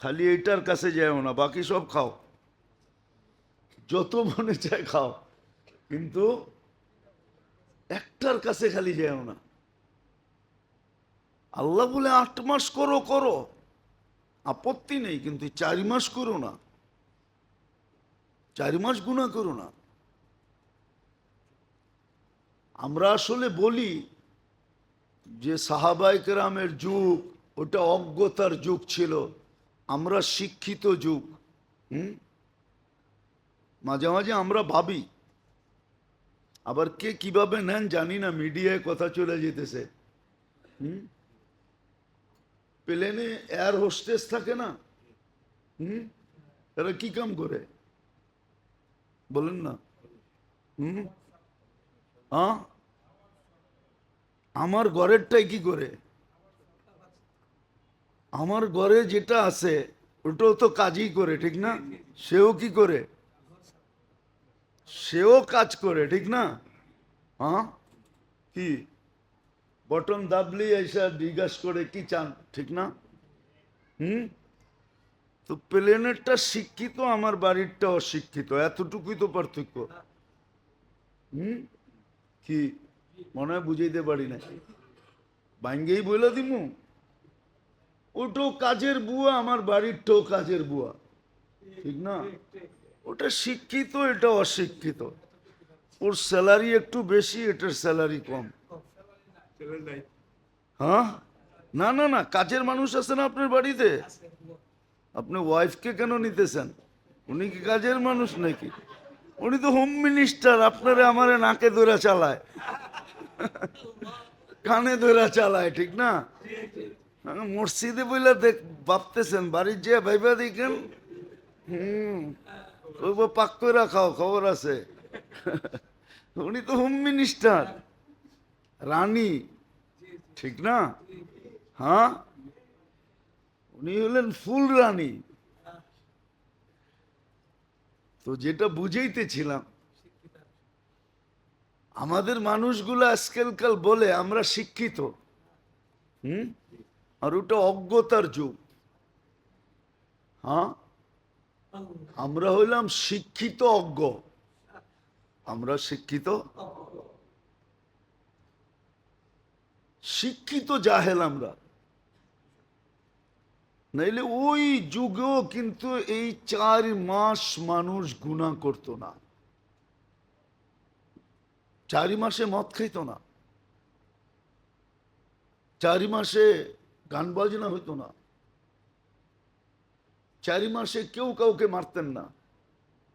খালি এইটার কাছে যেও না, বাকি সব খাও, যত মনে চায় খাও, কিন্তু একটার কাছে খালি যেও না। আল্লাহ বলে 8 মাস করো, করো, আপত্তি নেই, কিন্তু 4 মাস করো না, 4 মাস গুনাহ করো না। আমরা আসলে বলি যে সাহাবায়ে কেরামের যুগ ওটা অজ্ঞতার যুগ ছিল, আমরা শিক্ষিত যুগ। মাঝে মাঝে আমরা ভাবি, আবার কে কিভাবে নেন জানি না, মিডিয়ায় কথা চলে যেতেছে। প্লেনে এয়ার হোস্টেস থাকে না, এরা কি কাম করে বলেন না? হ্যাঁ, আমার ঘরেরটাই কি করে? আমার ঘরে যেটা আছে ওটাও তো কাজই করে, ঠিক না? সেও কি করে? সেও কাজ করে, ঠিক না? হ্যাঁ, কি বটন দাবলি এসে জিজ্ঞাসা করে কি চান, ঠিক না? তো প্লেনেরটা শিক্ষিত, আমার বাড়িরটা অশিক্ষিত, এতটুকুই তো পার্থক্য। কি মনে হয় বুঝাইতে পারি না, ভাঙ্গেই বলে দিমু। ওটাও কাজের বুয়া, আমার বাড়িরটাও কাজের বুয়া, ঠিক না? ওটা শিক্ষিত, এটা অশিক্ষিত। ওর স্যালারি একটু বেশি, এটার স্যালারি কম। হ্যাঁ, না না না, কাজের মানুষ আছে না আপনার বাড়িতে? আপনি ওয়াইফকে কেন নিতেছেন? উনি কি কাজের মানুষ নাকি? উনি তো হোম মিনিস্টার, আপনারে আমারে নাকে ধরে চালায়, কানে ধরে চালায়, ঠিক না? মসজিদে বইলা দেখ ভাবতেছেন, বাড়ির যে ভাইবা দেখেন, ওই পাক করে খাও, খবর আছে। উনি তো হোম মিনিস্টার, রানী, ঠিক না? হ্যাঁ, উনি হলেন ফুল রানী। তো যেটা বুঝাইতেছিলাম, আমাদের মানুষগুলো আজকালকাল বলে আমরা শিক্ষিত, আর ওটা অজ্ঞতার যুগ। হ্যাঁ, আমরা হইলাম শিক্ষিত অজ্ঞ, আমরা শিক্ষিত শিক্ষিত জাহেল আমরা। নাইলে ওই যুগেও কিন্তু এই 4 মাস মানুষ গুনাহ করতো না, 4 মাসে মদ খাইতো না, 4 মাসে গান বাজনা হইতো না, 4 মাসে কেউ কাউকে মারতেন না,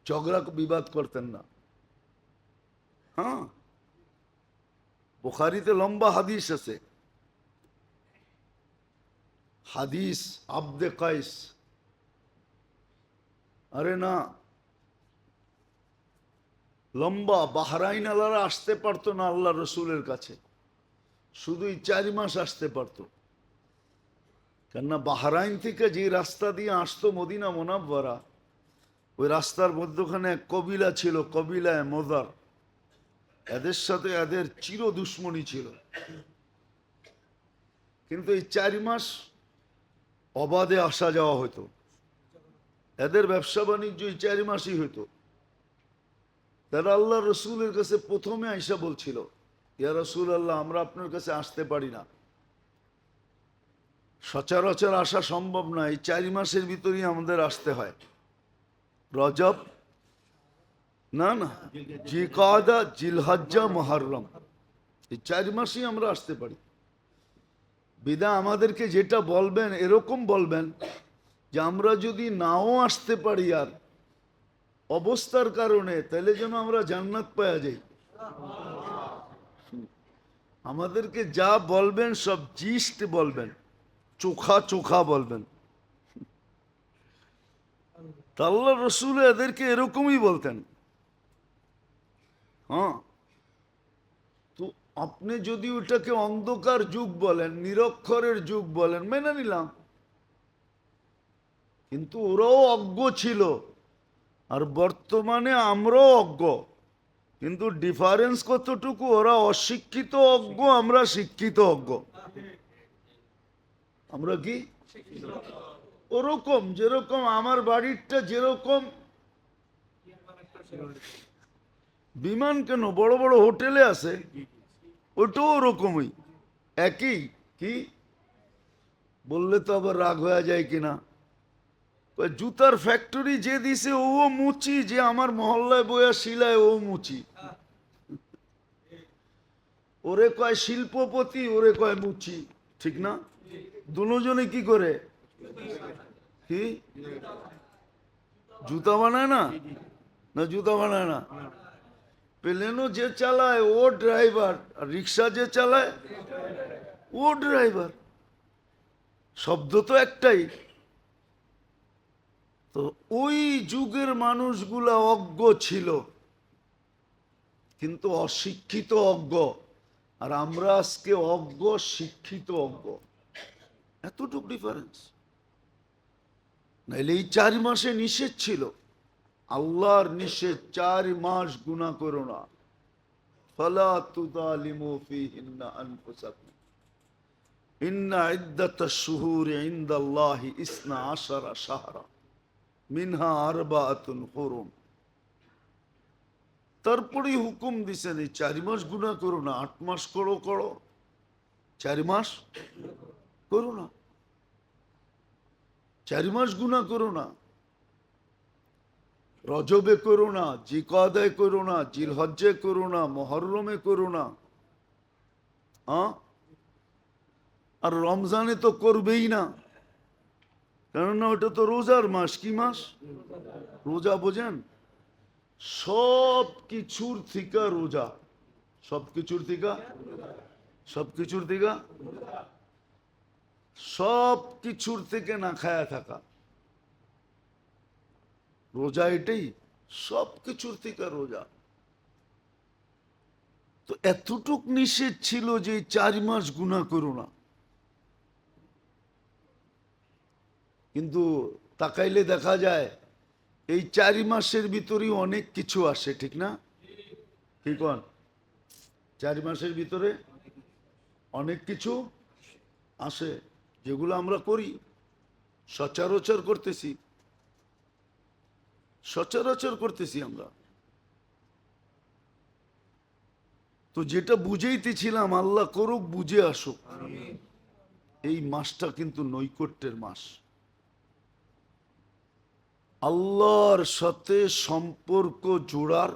ঝগড়া বিবাদ করতেন না। হ্যাঁ, বুখারীতে লম্বা হাদিস আছে, হাদিস আব্দে কাইস, আরে না লম্বা, বাহরাইন আলারা আসতে পারতো না আল্লাহ রসুলের কাছে, শুধুই 4 মাস আসতে পারতো। কেননা বাহরাইন থেকে যে রাস্তা দিয়ে আসতো মদিনা মুনাওয়ারা, ওই রাস্তার মধ্যখানে এক কবিলা ছিল, কবিলায় মোদার, এদের সাথে এদের চির দুশ্মনী ছিল। কিন্তু এই 4 মাস অবাধে আসা যাওয়া হতো, এদের ব্যবসা বাণিজ্য এই 4 মাসই হইতো। তারা আল্লাহ রসুলের কাছে প্রথমে আইসা বলছিল, ইয়া রসুল আল্লাহ, আমরা আপনার কাছে আসতে পারি না, সচরাচর আসা সম্ভব না, এই 4 মাসের ভিতরেই আমাদের আসতে হয়। রজব, না না, জিকাদা, জিলহজ্জা, মুহররম, এই 4 মাসেই আমরা আসতে পারি। বিদা আমাদেরকে যেটা বলবেন এরকম বলবেন যে আমরা যদি নাও আসতে পারি আর অবস্থার কারণে, তাহলে যেন আমরা জান্নাত পাওয়া যাই। আমাদেরকে যা বলবেন সব জিস্ট বলবেন, চোখা চোখা বলবেন। আল্লাহ রসুল এদেরকে এরকমই বলতেন। হ্যাঁ, তো আপনি যদি ওটাকে অন্ধকার যুগ বলেন, নিরক্ষরের যুগ বলেন, মেনে নিলাম, কিন্তু ওরাও অজ্ঞ ছিল, আর বর্তমানে আমরাও অজ্ঞ, কিন্তু ডিফারেন্স কতটুকু, ওরা অশিক্ষিত অজ্ঞ, আমরা শিক্ষিত অজ্ঞ। আমরা কি ওরকম, যেরকম আমার বাড়িরটা যেরকম, বিমান কেন, বড় বড় হোটেলে আছে, ওটাও ওরকমই, একই। কি বললে তো আবার রাগ হয়ে যায় কিনা, জুতার ফ্যাক্টরি যে দিছে ও মুচি, যে আমার মহল্লায় বইয়া শিলায় ও মুচি। ওরে কয় শিল্পপতি, ওরে কয় মুচি, ঠিক না? দুজনে কি করে? কি জুতা বানায় না? না জুতা বানায় না? প্লেনও যে চালায় ও ড্রাইভার, আর রিক্সা যে চালায় ও ড্রাইভার। শব্দ তো একটাই। তো ওই যুগের মানুষগুলা অজ্ঞ ছিল, কিন্তু অশিক্ষিত অজ্ঞ। আর আমরা আজকে অজ্ঞ শিক্ষিত অজ্ঞ, এতটুকু ডিফারেন্স। নাইলে এই 4 মাসে নিষেধ ছিল, আল্লাহর নিষেধ 4 মাস গুনাহ করো না। ফালা তুযালিমু ফীহিন্না আনফুসাকুম ইন্না ইদ্দাতাশ শুহুরি ইনদাল্লাহি 12 শাহরা মিনহা আরবাআতুন হুরুম। তারপরে হুকুম দিছেন এই 4 মাস গুনাহ করো না, 8 মাস করো, 4 মাস করো না, 4 মাস গুনাহ করো না। রজবে করো না, জিকাদায় করো না, জিলহজ্জে করো না, মুহররমে করো না, আর রমজানে তো করবেই না, কেননা ওটা তো রোজার মাস। কি মাস? রোজা বোঝেন? সব কিছুর থেকে রোজা, সব কিছুর থেকে, সব কিছুর থেকে, সব কিছুর থেকে না খায়া থাকা, রোজা এটাই, সব কিছুর থেকে রোজা। তো এতটুক নিষেধ ছিল যে 4 মাস গুনাহ করো না। কিন্তু তাকাইলে দেখা যায় এই 4 মাসের ভিতরেই অনেক কিছু আসে, ঠিক না? কি কোন? 4 মাসের ভিতরে অনেক কিছু আসে, যেগুলো আমরা করি, সচরাচর করতেছি, সচরাচর করতেছি আমরা। তো যেটা বুঝেইতেছিলাম, আল্লাহ করুক বুঝে আসুক। এই মাসটা কিন্তু নৈকট্যের মাস, আল্লাহর সাথে সম্পর্ক জোড়ার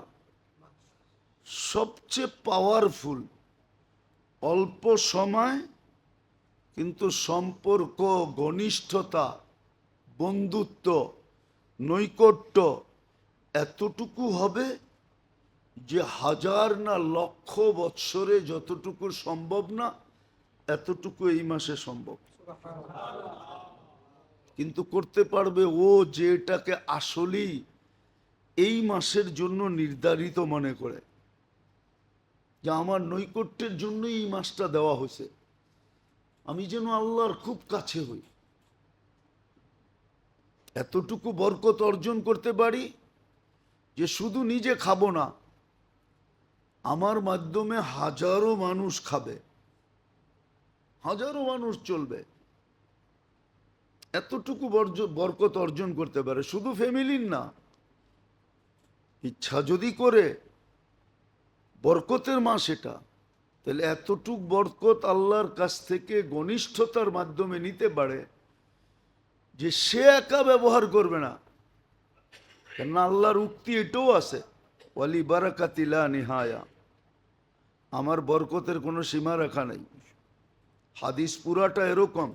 সবচেয়ে পাওয়ারফুল। অল্প সময় কিন্তু সম্পর্ক, ঘনিষ্ঠতা, বন্ধুত্ব, নৈকট্য এতটুকু হবে যে 1000 না লক্ষ বৎসরে যতটুকু সম্ভব না, এতটুকু এই মাসে সম্ভব। কিন্তু করতে পারবে ও যেটাকে আসলেই এই মাসের জন্য নির্ধারিত মনে করে, যে আমার নৈকট্যের জন্যই এই মাসটা দেওয়া হয়েছে, আমি যেন আল্লাহর খুব কাছে হই, এতটুকু বরকত অর্জন করতে পারি যে শুধু নিজে খাবো না, আমার মাধ্যমে হাজারো মানুষ খাবে, হাজারো মানুষ চলবে, এতটুকু বরকত অর্জন করতে পারে। শুধু ফ্যামিলির না, ইচ্ছা যদি করে, বরকতের মাস এটা, তাহলে এতটুক বরকত আল্লাহর কাছ থেকে ঘনিষ্ঠতার মাধ্যমে নিতে পারে যে সে একা ব্যবহার করবে না। কেননা আল্লাহর উক্তি এটাও আছে, ওয়ালি বারাকাতিলা নিহায়া, আমার বরকতের কোনো সীমা রেখা নেই। হাদিস পুরাটা এরকম,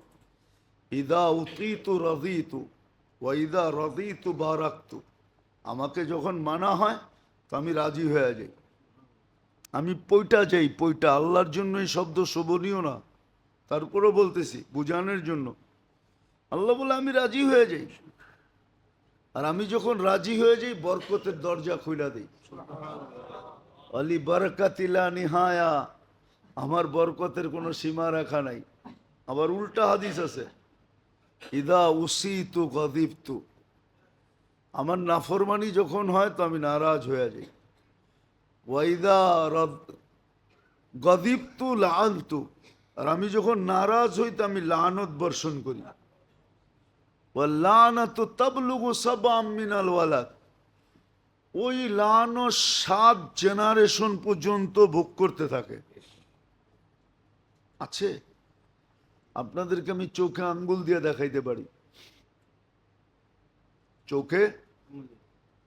ইদা উতিতু রাদিতু ওয়া ইদা রাদিতু বারাকতু, আমাকে যখন মানা হয় তো আমি রাজি হয়ে যাই, আমি পইটা যাই, পইটা। আল্লাহর জন্য এই শব্দ শোভনীয় না, তারপরেও বলতেছি বুঝানোর জন্য। আল্লাহ বলে আমি রাজি হয়ে যাই, আর আমি যখন রাজি হয়ে যাই বরকতের দরজা খুইলা দিই। আলি বারাকাতিলা নিহায়া, আমার বরকতের কোনো সীমা রেখা নাই। আবার উল্টা হাদিস আছে, ইদা উসিতু গদিবতু, আমার নাফরমানি যখন হয় তো আমি নারাজ হয়ে যাই। ওয়াইদা গদিবতু লাআনতু, আর আমি যখন নারাজ হই তো আমি লানত বর্ষণ করি। ওয়াল্লানাতু তাবলুগু সাবআম মিনাল ওয়ালাদ, ওই লানত 7 জেনারেশন পর্যন্ত ভোগ করতে থাকে। আছে, আপনাদেরকে আমি চোখে আঙ্গুল দিয়ে দেখাইতে পারি, চোখে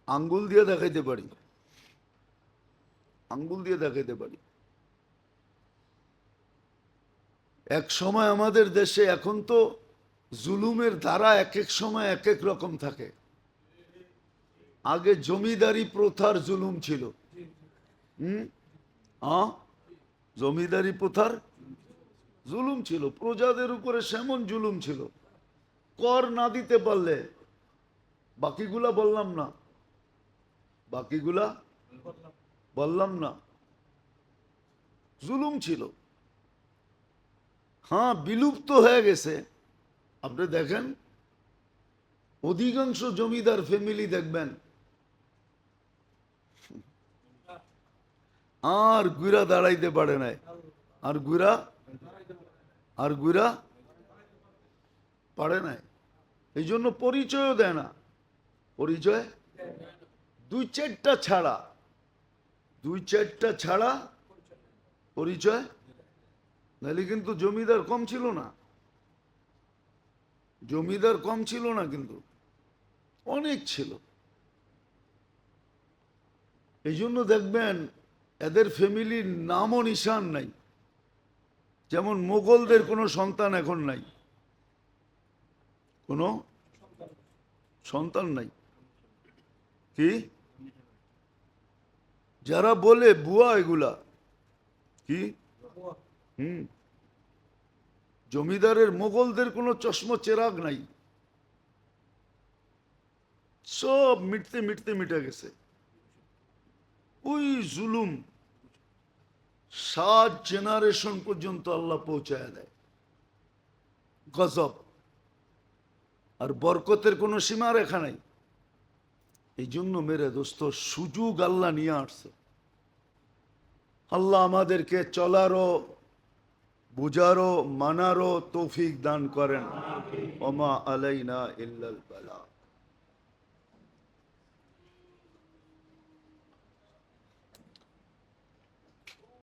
আঙ্গুল দিয়ে দেখাইতে পারি, আঙ্গুল দিয়ে দেখাইতে পারি। এক সময় আমাদের দেশে, এখন তো জুলুমের ধারা এক এক সময় এক এক রকম থাকে। আগে জমিদারি প্রথার জুলুম ছিল। হুম, জমিদারি প্রথার জুলুম ছিল, প্রজাদের উপরে সেমন জুলুম ছিল, কর না দিতে পারলে, বাকিগুলা বললাম না, বাকিগুলা বললাম না, জুলুম ছিল। হ্যাঁ, বিলুপ্ত হয়ে গেছে। আপনি দেখেন, অধিকাংশ জমিদার ফ্যামিলি দেখবেন আর গুইরা দাঁড়াইতে পারে নাই, আর গুইরা পারে নাই। এই জন্য পরিচয়ও দেয় না। পরিচয় দুই চারটা ছাড়া পরিচয়, নাহলে কিন্তু জমিদার কম ছিল না, জমিদার কম ছিল না, কিন্তু অনেক ছিল। এই জন্য দেখবেন এদের ফ্যামিলির নামও নিশান নাই। যেমন মোগলদের কোনো সন্তান এখন নাই, কোনো সন্তান নাই। কি যারা বলে বুয়া, এগুলা কি? জমিদারের মোগলদের কোনো চশমা চেরাগ নাই, সব মিটতে মিটতে মিটে গেছে। ওই জুলুম 7 জেনারেশন পর্যন্ত আল্লাহ পৌঁছায় দেয়, গজব। আর বরকতের কোনো সীমা রেখা নাই। এই জন্য মেরে দোস্ত, সুযোগ আল্লাহ নিয়ে আসছে। আল্লাহ আমাদেরকে চলারও, বুঝারও, মানারও তৌফিক দান করেন। ওমা আলাইনা ইল্লাল বালা।